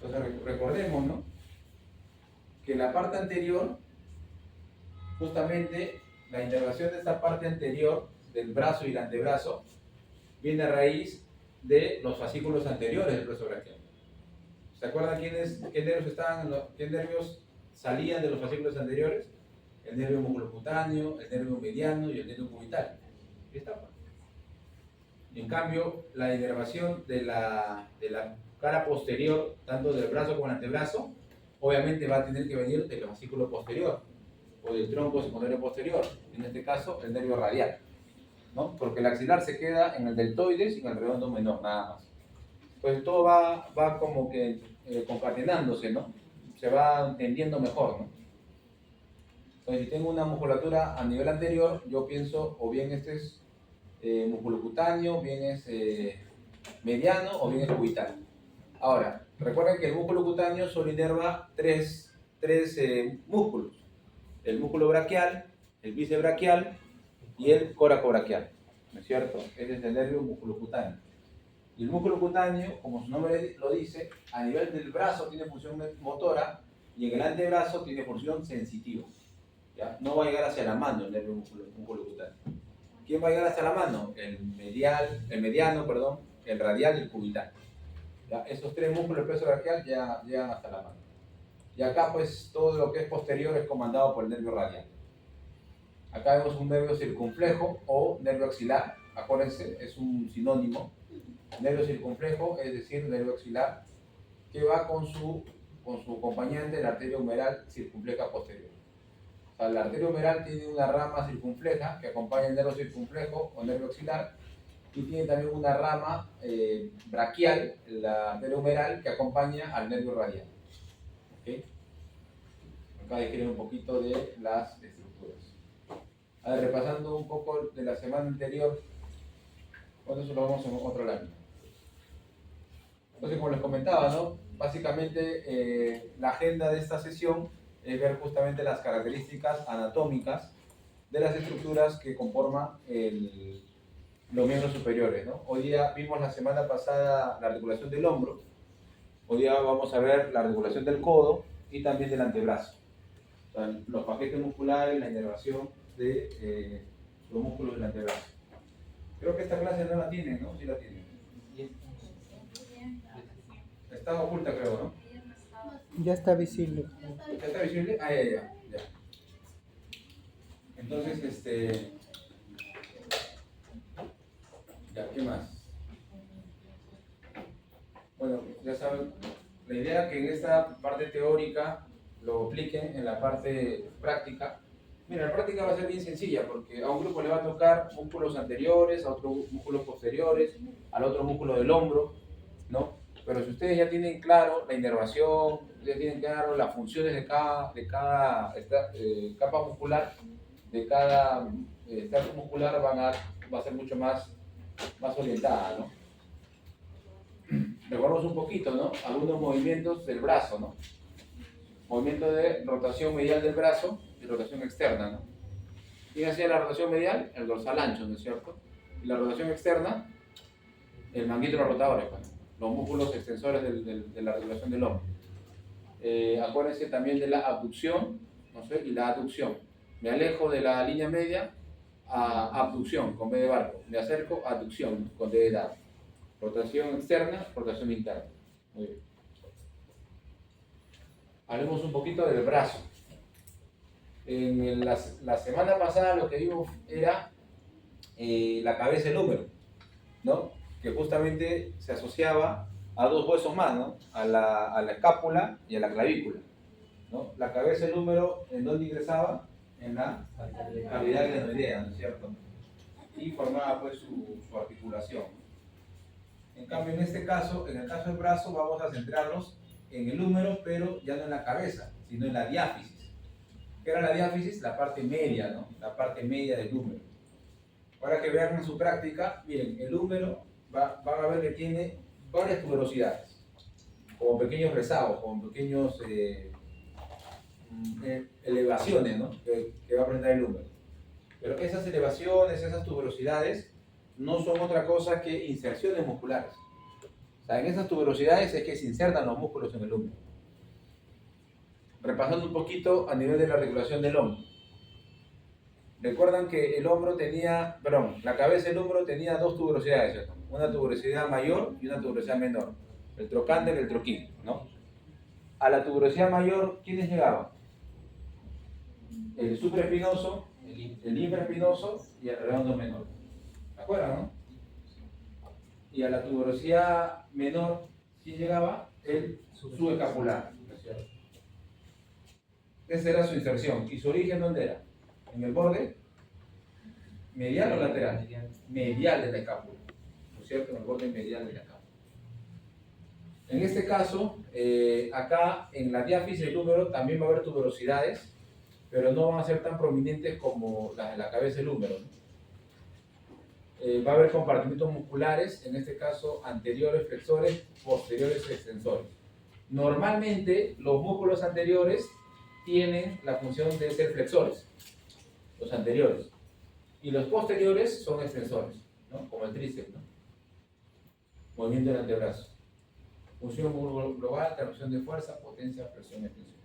Entonces recordemos, ¿no?, que la parte anterior, justamente la inervación de esta parte anterior del brazo y el antebrazo viene a raíz de los fascículos anteriores del plexo braquial. ¿Se acuerdan qué nervios salían de los fascículos anteriores? El nervio musculocutáneo, el nervio mediano y el nervio cubital. Ahí está. En cambio, la inervación de la cara posterior, tanto del brazo como del antebrazo, obviamente va a tener que venir del fascículo posterior o del tronco secundario posterior, en este caso el nervio radial, ¿no? Porque el axilar se queda en el deltoides y en el redondo menor, nada más. Pues todo va como que concatenándose, ¿no? Se va entendiendo mejor, ¿no? Entonces, si tengo una musculatura a nivel anterior, yo pienso o bien este es musculocutáneo, bien es mediano o bien es cubital. Ahora, recuerden que el músculo cutáneo solo inerva tres músculos: el músculo braquial, el bíceps braquial y el coracobraquial, ¿no es cierto? Ese es el nervio musculocutáneo. Y el músculo cutáneo, como su nombre lo dice, a nivel del brazo tiene función motora y en el antebrazo tiene función sensitiva, ¿ya? No va a llegar hacia la mano el nervio musculocutáneo. ¿Quién va a llegar hacia la mano? El mediano, el radial y el cubital. ¿Ya? Esos tres músculos del plexo braquial llegan hasta la mano. Y acá pues todo lo que es posterior es comandado por el nervio radial. Acá vemos un nervio circunflejo o nervio axilar. Acuérdense, es un sinónimo. Nervio circunflejo, es decir, nervio axilar, que va con su acompañante, la arteria humeral circunfleja posterior. O sea, la arteria humeral tiene una rama circunfleja que acompaña el nervio circunflejo o nervio axilar, y tiene también una rama braquial, la arteria humeral, que acompaña al nervio radial. ¿Okay? Acá describen un poquito de las estructuras. A ver, repasando un poco de la semana anterior, bueno, eso lo vamos en otro lámina. Entonces, como les comentaba, ¿no?, básicamente la agenda de esta sesión es ver justamente las características anatómicas de las estructuras que conforman los miembros superiores, ¿no? Hoy día vimos la semana pasada la articulación del hombro. Hoy día vamos a ver la articulación del codo y también del antebrazo. O sea, los paquetes musculares, la inervación de los músculos del antebrazo. Creo que esta clase no la tienen, ¿no? Sí la tienen. Está oculta, creo, ¿no? Ya está visible. ¿Ya está visible? Ah, ya. Entonces, ya, ¿qué más? Bueno, ya saben, la idea es que en esta parte teórica lo apliquen en la parte práctica. Mira, la práctica va a ser bien sencilla porque a un grupo le va a tocar músculos anteriores, a otro músculos posteriores, al otro músculo del hombro, ¿no? Pero si ustedes ya tienen claro la inervación, ya tienen claro las funciones de cada capa muscular, de cada estrato muscular, va a ser mucho más orientada, ¿no? Recordemos un poquito, ¿no?, algunos movimientos del brazo, ¿no? Movimiento de rotación medial del brazo y rotación externa, ¿no? ¿Quién hacía la rotación medial? El dorsal ancho, ¿no es cierto? Y la rotación externa, el manguito rotador, los músculos extensores de la articulación del hombro. Acuérdense también de la abducción, ¿no sé?, y la aducción. Me alejo de la línea media a abducción con B de barco. Me acerco a aducción con D de dado. Rotación externa, rotación interna. Muy bien. Hablemos un poquito del brazo. En la semana pasada lo que vimos era la cabeza del húmero, ¿no?, que justamente se asociaba a dos huesos más, ¿no?, a la escápula y a la clavícula, ¿no? La cabeza del húmero, ¿en dónde ingresaba? En la cavidad glenoidea, ¿no es cierto? Y formaba pues su articulación. En cambio, en este caso, en el caso del brazo, vamos a centrarnos en el húmero, pero ya no en la cabeza, sino en la diáfisis. ¿Qué era la diáfisis? La parte media, ¿no? La parte media del húmero. Para que vean en su práctica, miren, el húmero van a ver que tiene varias tuberosidades, como pequeños rezagos, como pequeños elevaciones, ¿no?, que va a presentar el húmero. Pero esas elevaciones, esas tuberosidades, no son otra cosa que inserciones musculares. O sea, en esas tuberosidades es que se insertan los músculos en el húmero. Repasando un poquito a nivel de la regulación del hombro. Recuerdan que el hombro tenía, perdón, la cabeza del hombro tenía dos tuberosidades, ¿cierto? Una tuberosidad mayor y una tuberosidad menor. El trocánter y el troquín, ¿no? A la tuberosidad mayor, ¿quiénes llegaban? El supraespinoso, el infraespinoso y el redondo menor. ¿Se acuerdan, no? Y a la tuberosidad menor, ¿quién llegaba? El subescapular, ¿no es cierto? Esa era su inserción. ¿Y su origen dónde era? ¿En el borde medial o lateral? Medial de la escápula, ¿no es cierto? En el borde medial de la escápula. En este caso, acá en la diáfisis del húmero también va a haber tuberosidades, pero no van a ser tan prominentes como las de la cabeza del húmero, ¿no? Va a haber compartimentos musculares, en este caso anteriores flexores, posteriores extensores. Normalmente los músculos anteriores tienen la función de ser flexores, los anteriores, y los posteriores son extensores, ¿no? Como el tríceps, ¿no? Movimiento del antebrazo. Función global, transmisión de fuerza, potencia, presión, extensión.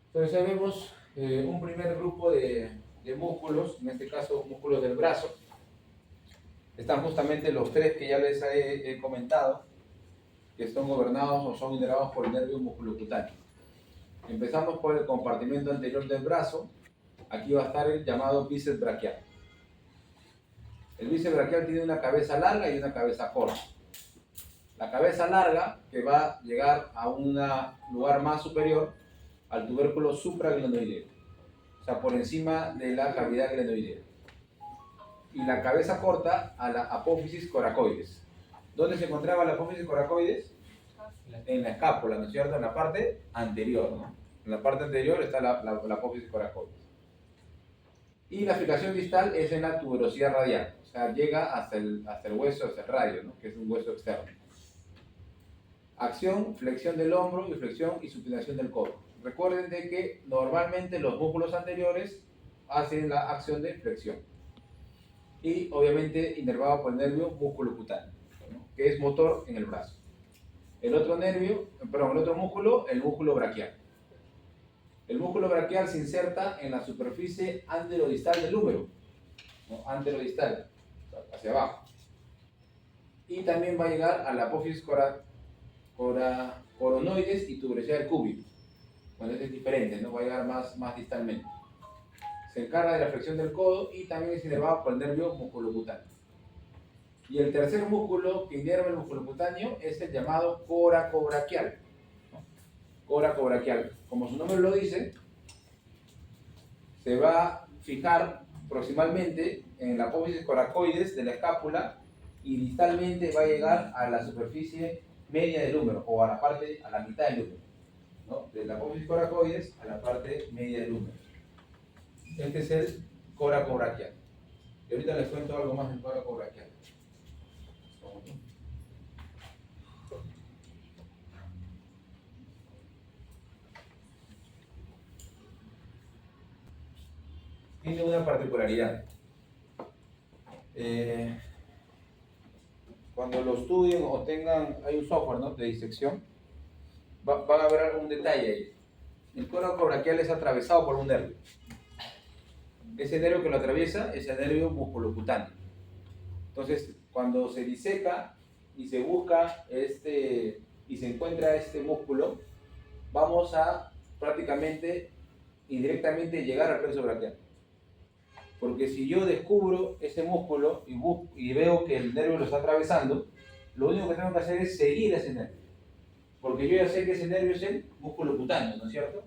Entonces ahí vemos un primer grupo de músculos, en este caso músculos del brazo. Están justamente los tres que ya les he comentado, que son gobernados o son inervados por el nervio musculocutáneo. Empezamos por el compartimento anterior del brazo. Aquí va a estar el llamado bíceps braquial. El bíceps braquial tiene una cabeza larga y una cabeza corta. La cabeza larga, que va a llegar a un lugar más superior al tubérculo supraglenoideo, o sea, por encima de la cavidad glenoidea. Y la cabeza corta a la apófisis coracoides. ¿Dónde se encontraba la apófisis coracoides? En la escápula, ¿no es cierto? En la parte anterior, ¿no? En la parte anterior está la apófisis coracoides. Y la fijación distal es en la tuberosidad radial, o sea, llega hasta el hueso, hasta el radio, ¿no? Que es un hueso externo. Acción, flexión del hombro y flexión y supinación del codo. Recuerden de que normalmente los músculos anteriores hacen la acción de flexión. Y obviamente inervado por el nervio musculocutáneo, ¿no? Que es motor en el brazo. El otro músculo, el músculo braquial. El músculo braquial se inserta en la superficie anterodistal del húmero, ¿no? Anterodistal, hacia abajo. Y también va a llegar a la apófisis coronoides y tuberosidad del cúbito. Bueno, este es diferente, ¿no? Va a llegar más distalmente. Se encarga de la flexión del codo y también es inervado por el nervio musculocutáneo. Y el tercer músculo que inerva el musculocutáneo es el llamado coracobraquial, ¿no? Coracobraquial. Como su nombre lo dice, se va a fijar proximalmente en la apófisis coracoides de la escápula y distalmente va a llegar a la superficie media del húmero o a la mitad del húmero, ¿no? De la apófisis coracoides a la parte media del húmero. Este es el coracobraquial. Y ahorita les cuento algo más del coracobraquial. Tiene una particularidad. Cuando lo estudien o tengan, hay un software, ¿no?, de disección, van a ver algún detalle ahí. El coracobraquial es atravesado por un nervio. Ese nervio que lo atraviesa es el nervio musculocutáneo. Entonces, cuando se diseca y se busca y se encuentra este músculo, vamos a prácticamente indirectamente llegar al plexo braquial. Porque si yo descubro ese músculo y veo que el nervio lo está atravesando, lo único que tengo que hacer es seguir ese nervio. Porque yo ya sé que ese nervio es el músculo cutáneo, ¿no es cierto?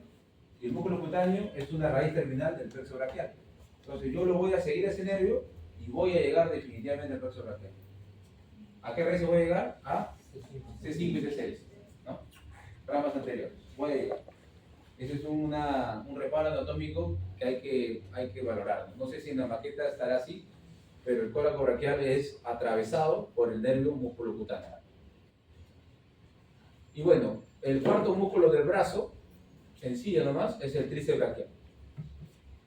Y el músculo cutáneo es una raíz terminal del plexo braquial. Entonces yo lo voy a seguir a ese nervio y voy a llegar definitivamente al plexo braquial. ¿A qué raíces voy a llegar? A C5 y C6, ¿no? Ramas anteriores. Voy a llegar. Ese es un reparo anatómico que hay que valorar. No sé si en la maqueta estará así, pero el coracobraquial es atravesado por el nervio musculocutáneo. Y bueno, el cuarto músculo del brazo, sencillo nomás, es el tríceps braquial,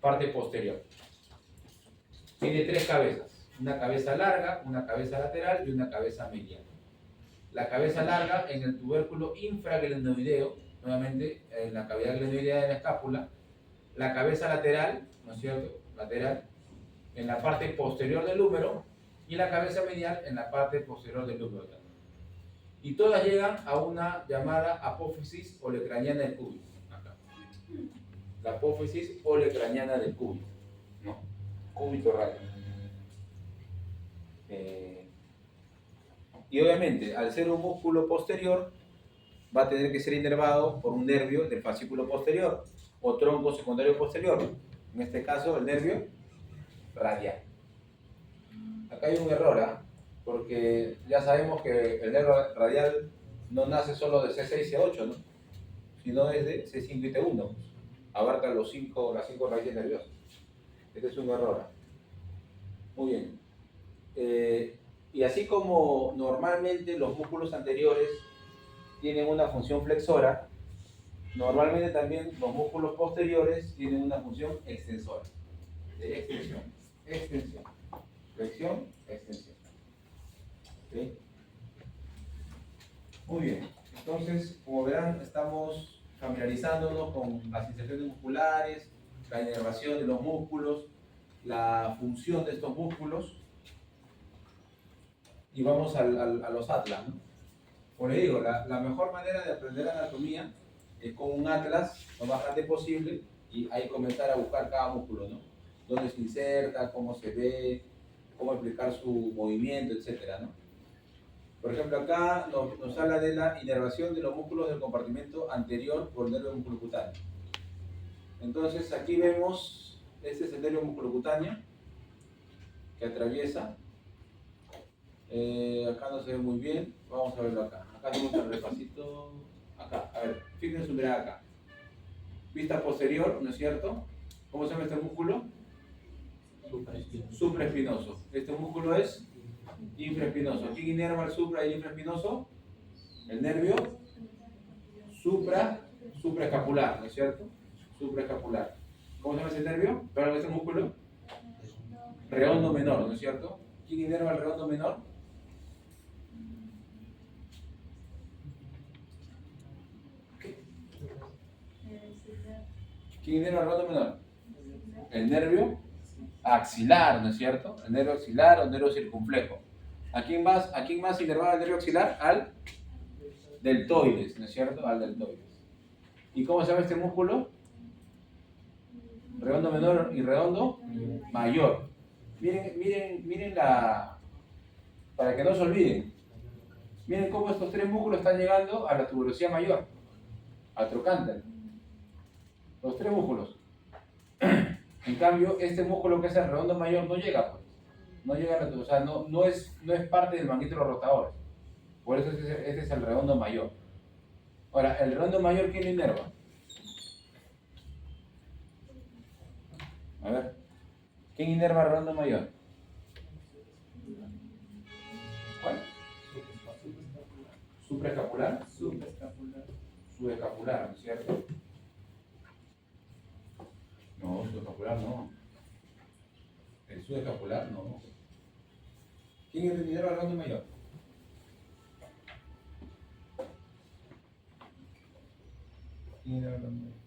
parte posterior. Tiene tres cabezas, una cabeza larga, una cabeza lateral y una cabeza mediana. la cabeza larga en el tubérculo infraglenoideo, nuevamente en la cavidad glenoidea de la escápula, la cabeza lateral, ¿no es cierto? Lateral, en la parte posterior del húmero, y la cabeza medial en la parte posterior del húmero también. Y todas llegan a una llamada apófisis olecraniana del cúbito. Acá. La apófisis olecraniana del cúbito, ¿no? Cúbito radio. Y obviamente, al ser un músculo posterior, va a tener que ser inervado por un nervio del fascículo posterior o tronco secundario posterior. En este caso, el nervio radial. Acá hay un error, ¿eh? Porque ya sabemos que el nervio radial no nace solo de C6 y C8, ¿no? Sino es de C5 y T1. Abarca las 5 raíces nerviosas. Este es un error. Muy bien. Y así como normalmente los músculos anteriores tienen una función flexora, normalmente también los músculos posteriores tienen una función extensora. De extensión, extensión, flexión, extensión. ¿Sí? Muy bien. Entonces, como verán, estamos familiarizándonos con las inserciones musculares, la inervación de los músculos, la función de estos músculos, y vamos a los atlas, ¿no? Como les digo, la mejor manera de aprender anatomía es con un atlas lo más grande posible y ahí comenzar a buscar cada músculo, ¿no? Dónde se inserta, cómo se ve, cómo explicar su movimiento, etcétera, ¿no? Por ejemplo, acá nos habla de la inervación de los músculos del compartimento anterior por el nervio musculocutáneo. Entonces, aquí vemos, este es el nervio musculocutáneo que atraviesa. Acá no se ve muy bien, vamos a verlo acá. Acá tenemos el repasito. Acá, a ver, fíjense su mirada acá. Vista posterior, ¿no es cierto? ¿Cómo se llama este músculo? Supraespinoso. Este músculo es infraespinoso. ¿Quién inerva el supra y el infraespinoso? El nervio supraescapular, ¿no es cierto? Supraescapular. ¿Cómo se llama ese nervio? ¿Pero ese músculo? Redondo menor, ¿no es cierto? ¿Quién inerva el redondo menor? ¿Quién inerva el redondo menor? El nervio axilar, ¿no es cierto? El nervio axilar o el nervio circunflejo. ¿A quién más inervaba el nervio axilar? Al deltoides, ¿no es cierto? Al deltoides. ¿Y cómo se llama este músculo? Redondo menor y redondo mayor. Miren para que no se olviden. Miren cómo estos tres músculos están llegando a la tuberosidad mayor, al trocánter. Los tres músculos. En cambio, este músculo que es el redondo mayor no llega, pues. No llega a la, o sea, no es parte del manguito de los rotadores. Por eso este es el redondo mayor. Ahora, el redondo mayor, ¿quién lo inerva? A ver, ¿quién inerva el redondo mayor? ¿Cuál? ¿Supraescapular? Subescapular, ¿no es cierto? No, subescapular no. El subescapular no. ¿Quién inerva el redondo mayor? ¿Quién inerva el redondo mayor?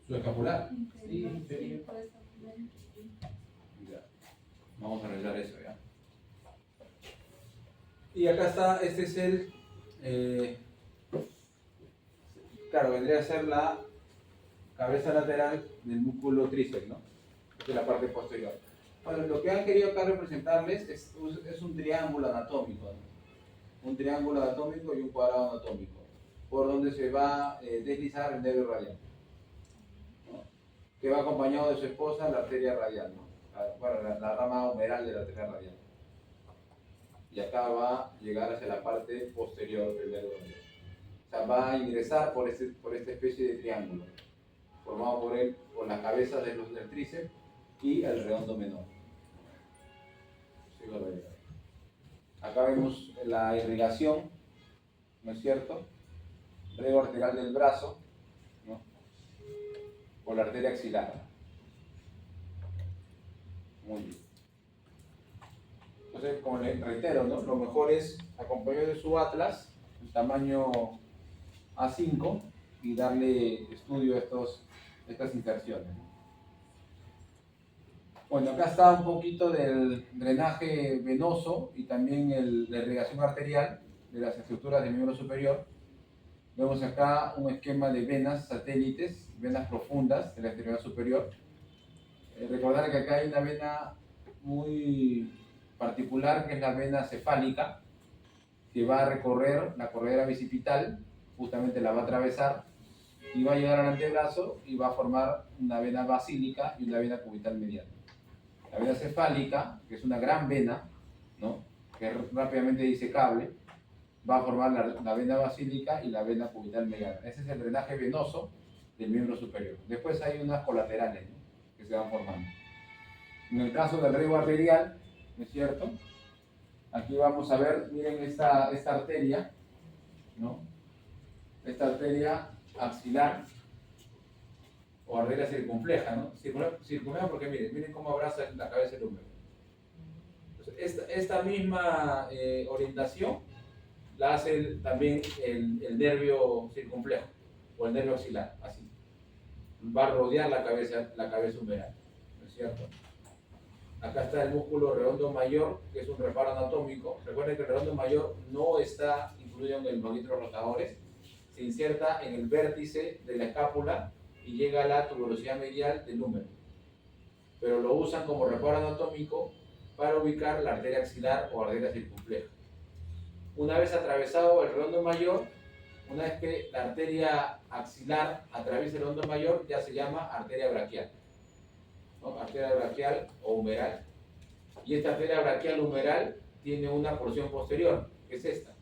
¿Subescapular? Sí, sí. Ya. Vamos a arreglar eso ya. Y acá está, este es el, claro, vendría a ser la cabeza lateral del músculo tríceps, ¿no? De la parte posterior. Bueno, lo que han querido acá representarles es un triángulo anatómico, ¿no? Un triángulo anatómico y un cuadrado anatómico, por donde se va a deslizar el nervio radial, ¿no? Que va acompañado de su esposa, la arteria radial, ¿no? Bueno, la rama humeral de la arteria radial. Y acá va a llegar hacia la parte posterior del nervio radial. O sea, va a ingresar por esta especie de triángulo, formado por las cabezas del tríceps y el redondo menor. Acá vemos la irrigación, ¿no es cierto? Riego arterial del brazo, ¿no? Por la arteria axilar. Muy bien. Entonces, como les reitero, ¿no? Lo mejor es acompañar de su atlas, el tamaño A5, y darle estudio a estas inserciones. Bueno, acá está un poquito del drenaje venoso y también la irrigación arterial de las estructuras del miembro superior. Vemos acá un esquema de venas satélites, venas profundas de la extremidad superior. Recordar que acá hay una vena muy particular, que es la vena cefálica, que va a recorrer la corredera bicipital, justamente la va a atravesar y va a llegar al antebrazo y va a formar una vena basílica y una vena cubital mediana. La vena cefálica, que es una gran vena, ¿no?, que es rápidamente disecable, va a formar la vena basílica y la vena cubital mediana. Ese es el drenaje venoso del miembro superior. Después hay unas colaterales, ¿no?, que se van formando. En el caso del riego arterial, ¿no es cierto? Aquí vamos a ver, miren esta arteria, ¿no? Esta arteria axilar o arteria circunfleja, ¿no? Circunfleja porque miren cómo abraza la cabeza del húmero. Entonces, esta misma orientación la hace también el nervio circunflejo o el nervio axilar, así. Va a rodear la cabeza humeral, ¿no es cierto? Acá está el músculo redondo mayor, que es un reparo anatómico. Recuerden que el redondo mayor no está incluido en el banquito de los rotadores. Se inserta en el vértice de la escápula y llega a la tuberosidad medial del húmero. Pero lo usan como reparo anatómico para ubicar la arteria axilar o arteria circunfleja. Una vez atravesado el redondo mayor, una vez que la arteria axilar atraviesa el redondo mayor, ya se llama arteria braquial, ¿no? Arteria braquial o humeral. Y esta arteria braquial humeral tiene una porción posterior, que es esta,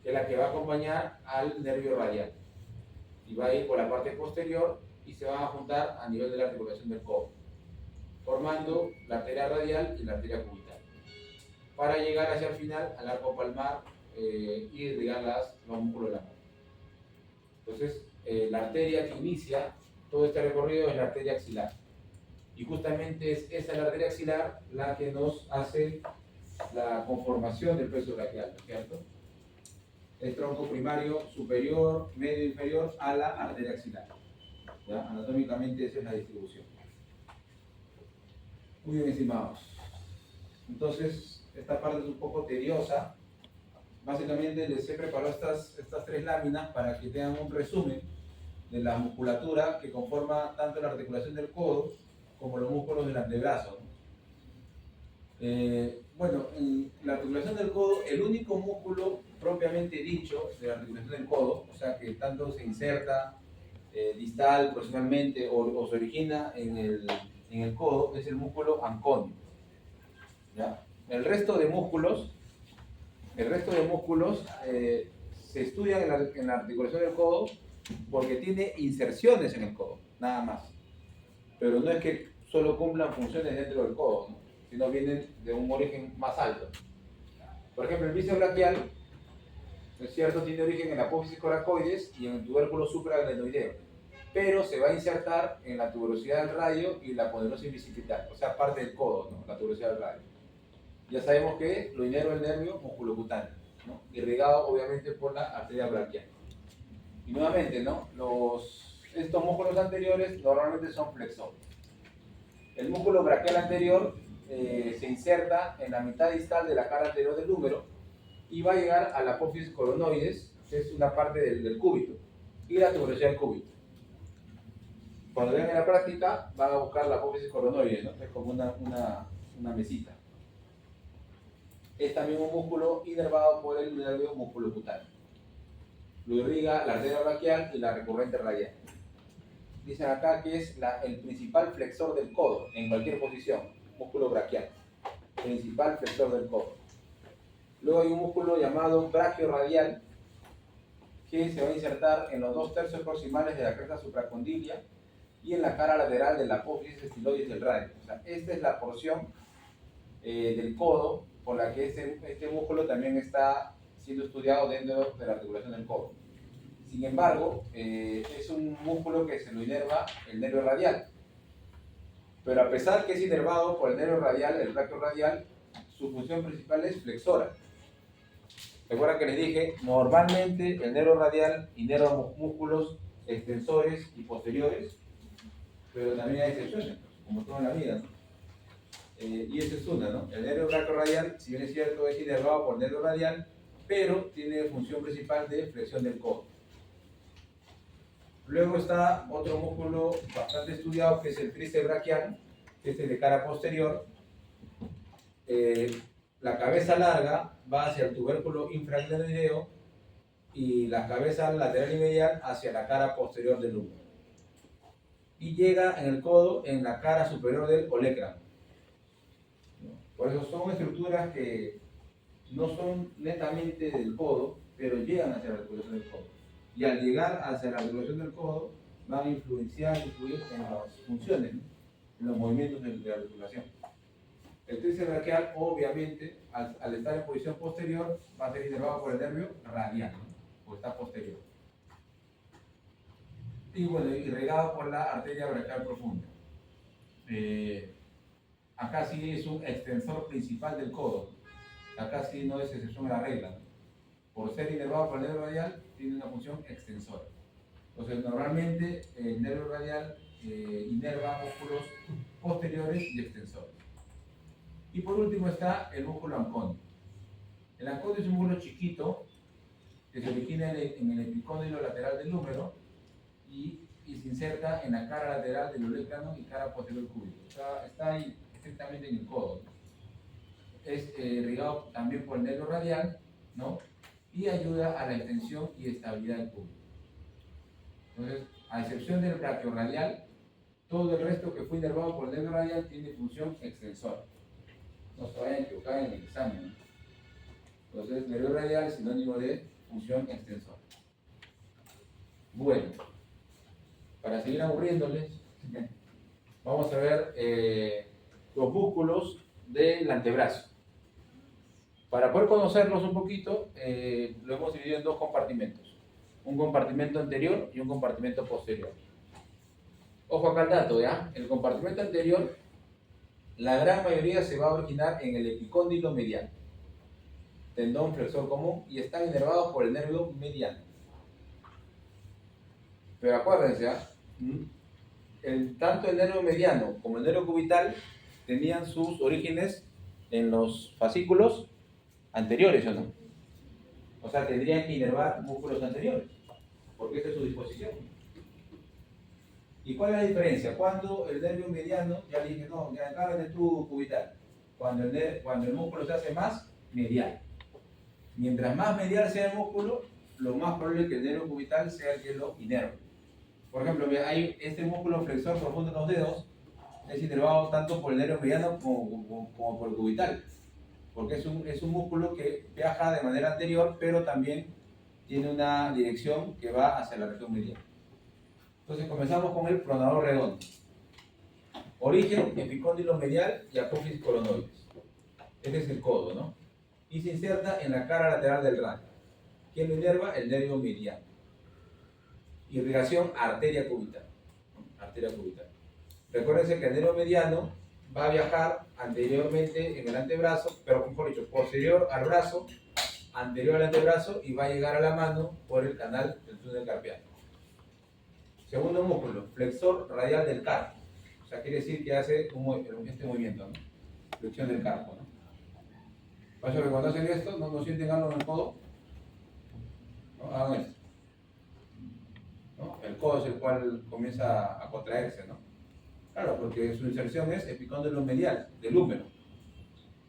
que es la que va a acompañar al nervio radial. Y va a ir por la parte posterior y se van a juntar a nivel de la articulación del codo, formando la arteria radial y la arteria cubital, para llegar hacia el final al arco palmar y irrigar los músculos de la mano. Entonces, la arteria que inicia todo este recorrido es la arteria axilar. Y justamente es esa la arteria axilar la que nos hace la conformación del plexo braquial, ¿no es cierto? El tronco primario superior, medio inferior a la arteria axilar. ¿Ya? Anatómicamente esa es la distribución. Muy bien, estimados. Entonces, esta parte es un poco tediosa. Básicamente les he preparado estas tres láminas para que tengan un resumen de la musculatura que conforma tanto la articulación del codo como los músculos del antebrazo, ¿no? Bueno, en la articulación del codo, el único músculo propiamente dicho de la articulación del codo, o sea que tanto se inserta distal, proximalmente o se origina en el codo, es el músculo anconio, ¿ya? El resto de músculos se estudian en la articulación del codo porque tiene inserciones en el codo, nada más. Pero no es que solo cumplan funciones dentro del codo, ¿no?, sino vienen de un origen más alto. Por ejemplo, el bíceps braquial, ¿no es cierto?, tiene origen en la apófisis coracoides y en el tubérculo supraglenoideo, pero se va a insertar en la tuberosidad del radio y la aponeurose bicipital, o sea, parte del codo, ¿no?, la tuberosidad del radio. Ya sabemos que lo inerva el nervio musculocutáneo, ¿no?, irrigado obviamente por la arteria braquial. Y nuevamente, ¿no?, estos músculos anteriores normalmente son flexores. El músculo braquial anterior se inserta en la mitad distal de la cara anterior del húmero y va a llegar a la apófisis coronoides, que es una parte del cúbito, y la tuberosidad del cúbito. Cuando vean en la práctica, van a buscar la apófisis coronoides, ¿no?, que es como una mesita. Es también un músculo inervado por el nervio musculocutáneo. Lo irriga la arteria braquial y la recurrente radial. Dicen acá que es el principal flexor del codo, en cualquier posición, músculo braquial, principal flexor del codo. Luego hay un músculo llamado brachiorradial, que se va a insertar en los 2/3 proximales de la cresta supracondilia y en la cara lateral de la apófisis estiloides del radio. O sea, esta es la porción del codo por la que este músculo también está siendo estudiado dentro de la articulación del codo. Sin embargo, es un músculo que se lo inerva el nervio radial. Pero a pesar que es inervado por el nervio radial, el brachiorradial, su función principal es flexora. Recuerda que les dije, normalmente el nervio radial inerva músculos extensores y posteriores, pero también hay excepciones, como todo en la vida, ¿no? Y esa es una, ¿no? El nervio brachiorradial, si bien es cierto, es inervado por el nervio radial, pero tiene función principal de flexión del codo. Luego está otro músculo bastante estudiado, que es el tríceps braquial, que es el de cara posterior. La cabeza larga va hacia el tubérculo infraglenoideo y la cabeza lateral y medial hacia la cara posterior del húmero. Y llega en el codo en la cara superior del olecrano. Por eso son estructuras que no son netamente del codo, pero llegan hacia la articulación del codo. Y al llegar hacia la articulación del codo, van a influir en las funciones, ¿no? En los movimientos de la articulación. El tríceps braquial, obviamente, al estar en posición posterior, va a ser inervado por el nervio radial, ¿no? O está posterior. Y bueno, irrigado por la arteria braquial profunda. Acá sí es un extensor principal del codo. Acá sí no es excepción a la regla, ¿no? Por ser inervado por el nervio radial, tiene una función extensora. Entonces, normalmente el nervio radial inerva músculos posteriores y extensores. Y por último está el músculo ancónico. El ancónico es un músculo chiquito que se origina en el epicóndilo lateral del húmero y se inserta en la cara lateral del olecrano y cara posterior cúbito. Está ahí estrictamente en el codo. Es irrigado también por el nervio radial, ¿no? Y ayuda a la extensión y estabilidad del cúbito. Entonces, a excepción del brachiorradial, todo el resto que fue inervado por el nervio radial tiene función extensora. No se vayan a equivocar en el examen, ¿no? Entonces, nervio radial es sinónimo de función extensora. Bueno, para seguir aburriéndoles, vamos a ver los músculos del antebrazo. Para poder conocerlos un poquito, lo hemos dividido en dos compartimentos. Un compartimento anterior y un compartimento posterior. Ojo acá al dato, ¿ya? El compartimento anterior, la gran mayoría se va a originar en el epicóndilo medial, tendón flexor común, y están inervados por el nervio mediano. Pero acuérdense, tanto el nervio mediano como el nervio cubital tenían sus orígenes en los fascículos anteriores, ¿o no? O sea, tendrían que inervar músculos anteriores, porque esa es su disposición. ¿Y cuál es la diferencia? Cuando el nervio mediano, ya dije, no, ya encárgate tú cubital. Cuando el músculo se hace más medial. Mientras más medial sea el músculo, lo más probable es que el nervio cubital sea el que lo inerve. Por ejemplo, hay este músculo flexor profundo en los dedos, es inervado tanto por el nervio mediano como por el cubital. Porque es un músculo que viaja de manera anterior, pero también tiene una dirección que va hacia la región medial. Entonces comenzamos con el pronador redondo. Origen, epicóndilo medial y apófisis coronoides. Este es el codo, ¿no? Y se inserta en la cara lateral del radio. ¿Quién lo inerva? El nervio mediano. Irrigación arteria cubital. Arteria cubital. Recuérdense que el nervio mediano va a viajar anteriormente en el antebrazo, pero mejor dicho, posterior al brazo, anterior al antebrazo, y va a llegar a la mano por el canal del túnel carpiano. Segundo músculo, flexor radial del carpo. O sea, quiere decir que hace este movimiento, ¿no? Flexión del carpo, ¿no? Por eso que cuando hacen esto, no sienten algo en el codo, ¿no? Hagan esto, ¿no? El codo es el cual comienza a contraerse, ¿no? Claro, porque su inserción es epicóndilo medial del húmero.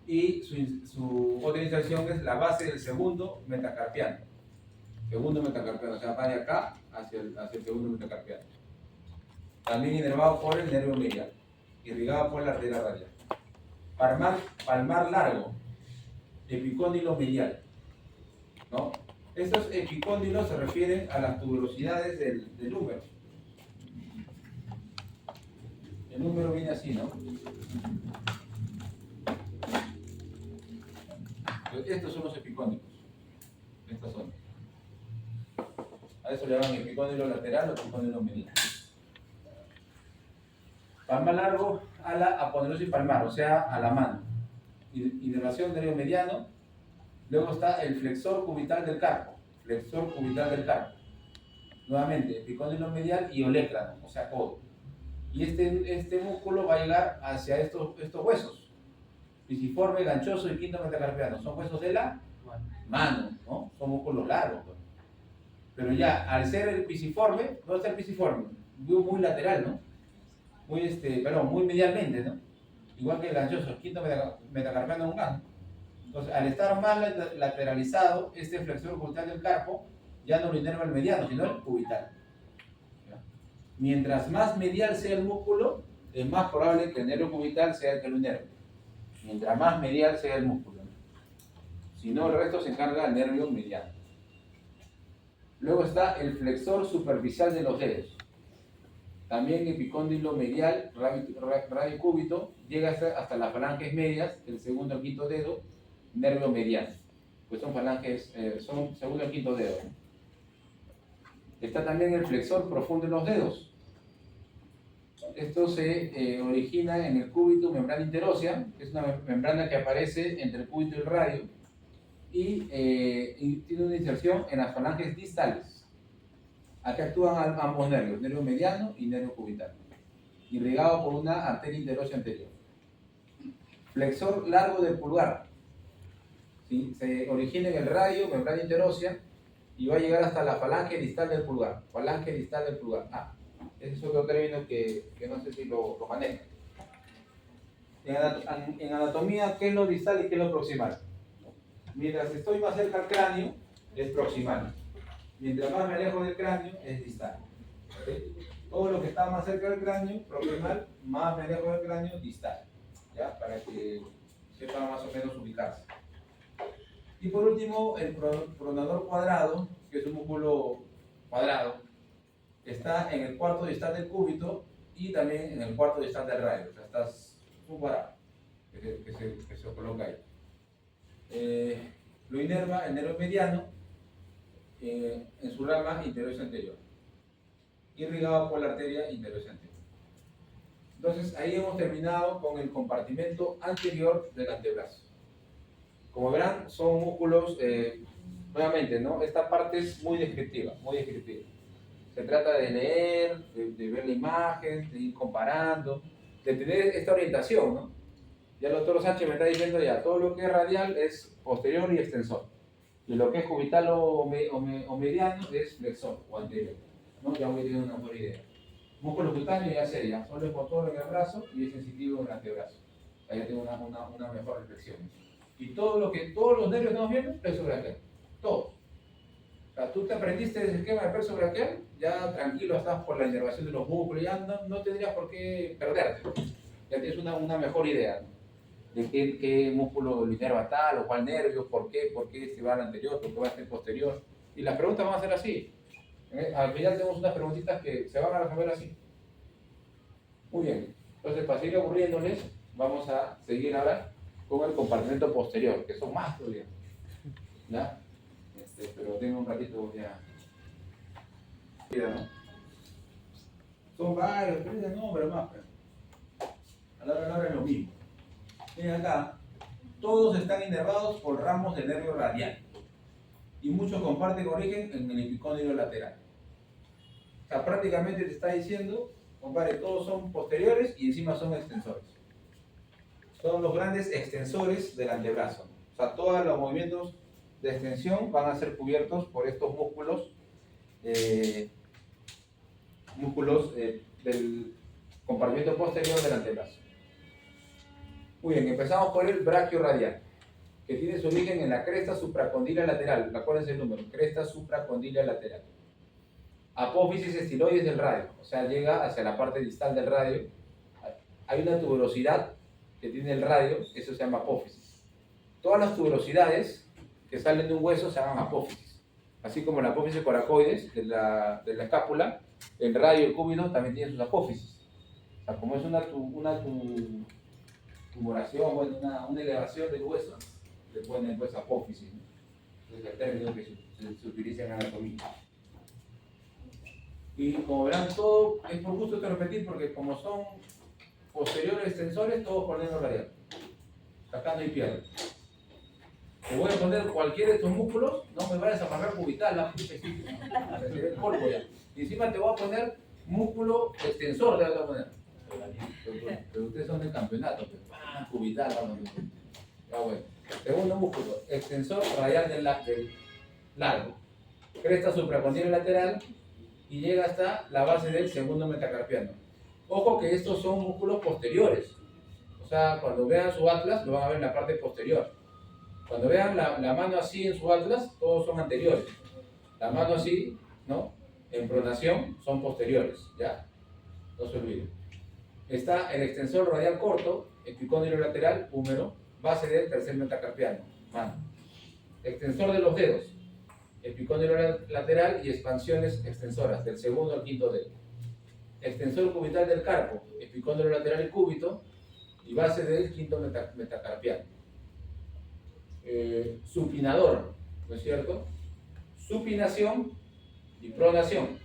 Y su otra inserción es la base del segundo metacarpiano. Segundo metacarpiano, o sea, va de acá hacia el segundo metacarpiano. También inervado por el nervio medial, irrigado por la arteria radial. Palmar largo, epicóndilo medial, ¿no? Estos epicóndilos se refieren a las tuberosidades del húmero. El húmero viene así, ¿no? Estos son los epicóndilos. Estos son. A eso le llaman epicóndilo lateral o epicóndilo medial. Palmar largo a la aponeursis palmar, o sea, a la mano. inervación del nervio mediano. Luego está el flexor cubital del carpo. Flexor cubital del carpo. Nuevamente, epicóndilo medial y olecrano, o sea, codo. Y este músculo va a llegar hacia estos huesos. Pisiforme, ganchoso y quinto metacarpiano. Son huesos de la mano, ¿no? Son músculos largos, pues. Pero ya, al ser el pisiforme, ¿dónde está el pisiforme? Muy lateral, ¿no? Muy medialmente, ¿no? Igual que el ganchoso, el quinto metacarpiano humano. Entonces, al estar más lateralizado, este flexor cubital del carpo ya no lo inerva el mediano, sino el cubital. ¿Ya? Mientras más medial sea el músculo, es más probable que el nervio cubital sea el que lo inerve. Mientras más medial sea el músculo. Si no, el resto se encarga del nervio mediano. Luego está el flexor superficial de los dedos. También epicóndilo medial, radiocúbito, llega hasta las falanges medias, el segundo al quinto dedo, nervio mediano. Pues son falanges, son segundo al quinto dedo. Está también el flexor profundo de los dedos. Esto se origina en el cúbito membrana interósea, que es una membrana que aparece entre el cúbito y el radio, y tiene una inserción en las falanges distales. Aquí actúan ambos nervios, nervio mediano y nervio cubital, irrigado por una arteria interósea anterior. Flexor largo del pulgar. ¿Sí? Se origina en el radio, membrana interósea, y va a llegar hasta la falange distal del pulgar. Falange distal del pulgar. Ese es otro término que no sé si lo manejan. En anatomía, ¿qué es lo distal y qué es lo proximal? Mientras estoy más cerca al cráneo, es proximal. Mientras más me alejo del cráneo, es distal. ¿Okay? Todo lo que está más cerca del cráneo, proximal, más me alejo del cráneo, distal. ¿Ya? Para que sepa más o menos ubicarse. Y por último, el pronador cuadrado, que es un músculo cuadrado, está en el cuarto distal del cúbito y también en el cuarto distal del radio. O sea, estás un cuadrado que se coloca ahí. Lo inerva el nervio mediano en su rama interósea anterior, irrigado por la arteria interósea anterior. Entonces, ahí hemos terminado con el compartimento anterior del antebrazo. Como verán, son músculos, nuevamente, ¿no? Esta parte es muy descriptiva, muy descriptiva. Se trata de leer, de ver la imagen, de ir comparando, de tener esta orientación, ¿no? Ya el doctor Sánchez me está diciendo ya, todo lo que es radial es posterior y extensor. Y lo que es cubital o mediano es flexor o anterior, ¿no? Ya voy a tener una buena idea. Músculo cutáneo ya sé, ya solo es motor en el brazo y es sensitivo en el antebrazo. Ahí ya tengo una mejor reflexión. Y todos los nervios que estamos viendo, plexo braquial. Todos. O sea, tú te aprendiste el esquema de plexo braquial, ya tranquilo estás por la inervación de los músculos, ya no tendrías por qué perderte. Ya tienes una mejor idea, ¿no? De qué músculo lo inerva tal o cuál nervio, por qué este va al anterior, por qué va a ser posterior. Y las preguntas van a ser así. Al final tenemos unas preguntitas que se van a resolver así. Muy bien. Entonces, para seguir aburriéndoles, vamos a seguir ahora con el compartimento posterior, que son más todavía. ¿Ya? Pero tengo un ratito ya. ¿No? Son varios, pero no, pero más. A la hora es lo mismo. Miren acá, todos están inervados por ramos del nervio radial y muchos comparten origen en el epicóndilo lateral. O sea, prácticamente te está diciendo, compadre, todos son posteriores y encima son extensores. Son los grandes extensores del antebrazo. O sea, todos los movimientos de extensión van a ser cubiertos por estos músculos, del compartimento posterior del antebrazo. Muy bien, empezamos por el braquio radial, que tiene su origen en la cresta supracondila lateral. Acuérdense el número, cresta supracondila lateral. Apófisis estiloides del radio, o sea, llega hacia la parte distal del radio. Hay una tuberosidad que tiene el radio, eso se llama apófisis. Todas las tuberosidades que salen de un hueso se llaman apófisis. Así como la apófisis coracoides de la escápula, el radio y el cúbito también tienen sus apófisis. O sea, como es una tumoración, bueno, una elevación del hueso, le ponen pues apófisis, ¿no? Es el término que se utiliza en anatomía. Y como verán, todo es por gusto de repetir, porque como son posteriores extensores, todos por nervio radial. Acá no hay pierna. Te voy a poner cualquiera de estos músculos, no me vayas a amarrar cubital, la puta, se ve el polvo ya. Y encima te voy a poner músculo extensor, te voy a poner. Pero ustedes son del campeonato, pero cubital, vamos. Ya bueno. Segundo músculo, extensor radial del largo. Cresta supracondylar lateral y llega hasta la base del segundo metacarpiano. Ojo que estos son músculos posteriores. O sea, cuando vean su atlas, lo van a ver en la parte posterior. Cuando vean la mano así en su atlas, todos son anteriores. La mano así, ¿no? En pronación, son posteriores, ¿ya? No se olviden. Está el extensor radial corto, epicóndilo lateral, húmero, base del tercer metacarpiano, mano. Extensor de los dedos, epicóndilo lateral y expansiones extensoras, del segundo al quinto dedo. Extensor cubital del carpo, epicóndilo lateral y cúbito, y base del quinto metacarpiano. Supinador, ¿no es cierto? Supinación y pronación.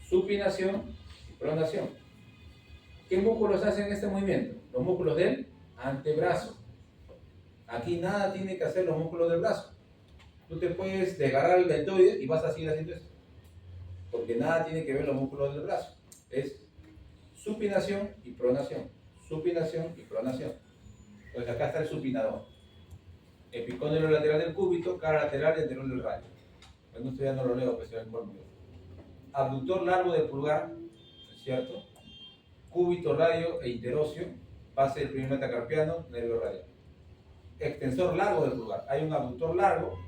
Supinación y pronación. ¿Qué músculos hacen este movimiento? Los músculos del antebrazo. Aquí nada tiene que hacer los músculos del brazo. Tú te puedes desgarrar el deltoides y vas a seguir haciendo eso. Porque nada tiene que ver los músculos del brazo. Es supinación y pronación. Supinación y pronación. Entonces acá está el supinador. Epicóndilo lateral del cúbito, cara lateral y anterior del radio. Bueno, esto ya no lo leo, pues se ve en fórmula. Abductor largo del pulgar, ¿es cierto? Cúbito radio e interóseo, base del primer metacarpiano, nervio radial. Extensor largo del pulgar. Hay un abductor largo,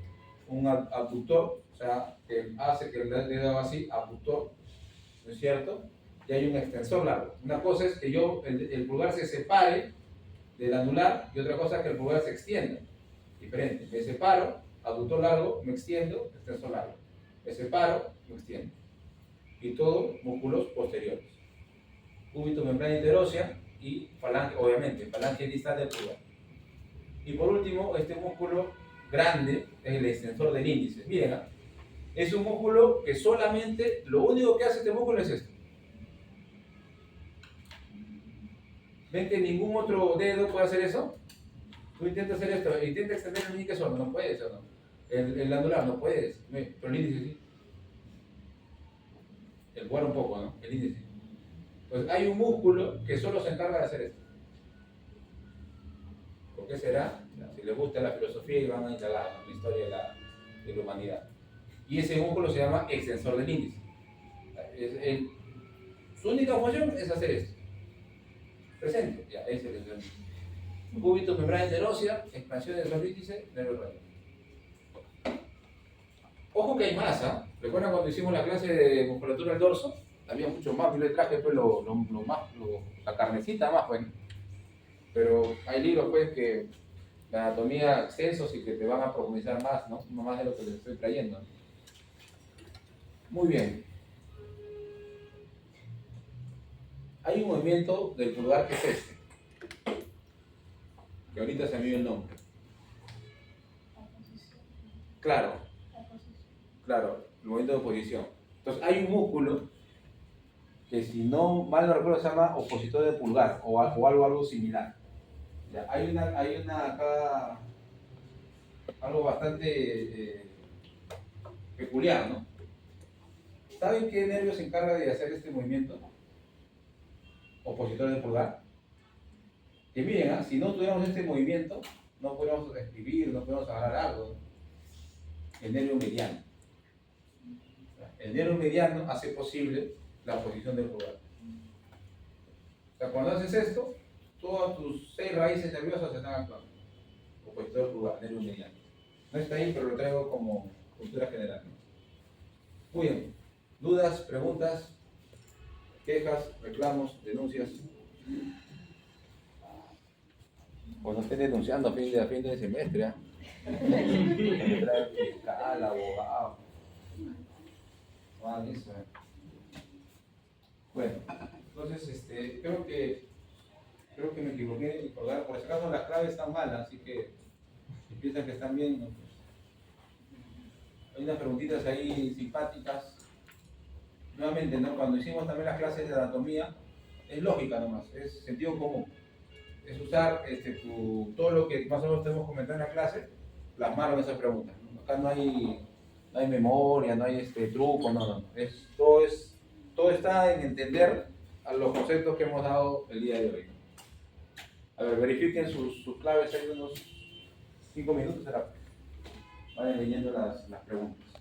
un abductor, o sea, que hace que el dedo haga así, abductor, ¿no es cierto? Y hay un extensor largo. Una cosa es que el pulgar se separe del anular y otra cosa es que el pulgar se extienda. Diferente. Me separo, abductor largo, me extiendo, extensor largo. Me separo, me extiendo. Y todo músculos posteriores. Cúbito, membrana interósea y falange, obviamente, falange distal del pulgar. Y por último, este músculo grande es el extensor del índice. Miren, ¿eh? Es un músculo que solamente, lo único que hace este músculo es esto. ¿Ven que ningún otro dedo puede hacer eso? Tú intentas hacer esto, intenta extender el meñique solo, no puedes, ¿o no? El anular no puedes, pero el índice sí. El pulgar un poco, ¿no? El índice. Pues hay un músculo que solo se encarga de hacer esto. ¿Por qué será? Si les gusta la filosofía y van a instalar la historia de la humanidad. Y ese músculo se llama extensor del índice. Su única función es hacer esto. Presente, ya, ese es el cúbito, membrana interósea, expansión del índice, nervio radial. Ojo que hay más, ¿ah? ¿Recuerdan cuando hicimos la clase de musculatura del dorso? Había mucho más, yo le traje pues la carnecita más, pues. Pero hay libros pues que la anatomía extensos y que te van a profundizar más, ¿no? No más de lo que les estoy trayendo. Muy bien. Hay un movimiento del pulgar que es este, que ahorita se me dio el nombre. Claro, el movimiento de oposición. Entonces hay un músculo que, si no mal no recuerdo, se llama opositor de pulgar o algo similar. Ya, hay una acá, algo bastante peculiar, ¿no? ¿Saben qué nervio se encarga de hacer este movimiento? Opositor de pulgar. Que miren, ¿eh? Si no tuviéramos este movimiento, no podríamos escribir, no podríamos agarrar algo, ¿no? El nervio mediano. El nervio mediano hace posible la oposición del pulgar. O sea, cuando haces esto, todas tus 6 raíces nerviosas se están actuando. Opositor del pulgar, nervio mediano. No está ahí, pero lo traigo como cultura general, ¿no? Muy bien. ¿Dudas, preguntas, quejas, reclamos, denuncias? Pues no estén denunciando a fin de semestre, ¿eh? Fiscal, abogado. Eso, ¿eh? Bueno, entonces creo que me equivoqué. Por si acaso las claves están malas, así que si piensan que están bien, ¿no? Hay unas preguntitas ahí simpáticas. Nuevamente, ¿no? Cuando hicimos también las clases de anatomía, es lógica nomás, es sentido común. es usar todo lo que más o menos te hemos comentado en la clase, plasmarlo en esas preguntas, ¿no? Acá no hay memoria, no hay truco, no. Todo está en entender a los conceptos que hemos dado el día de hoy, ¿no? A ver, verifiquen sus claves, hay unos 5 minutos, será. Vayan leyendo las preguntas.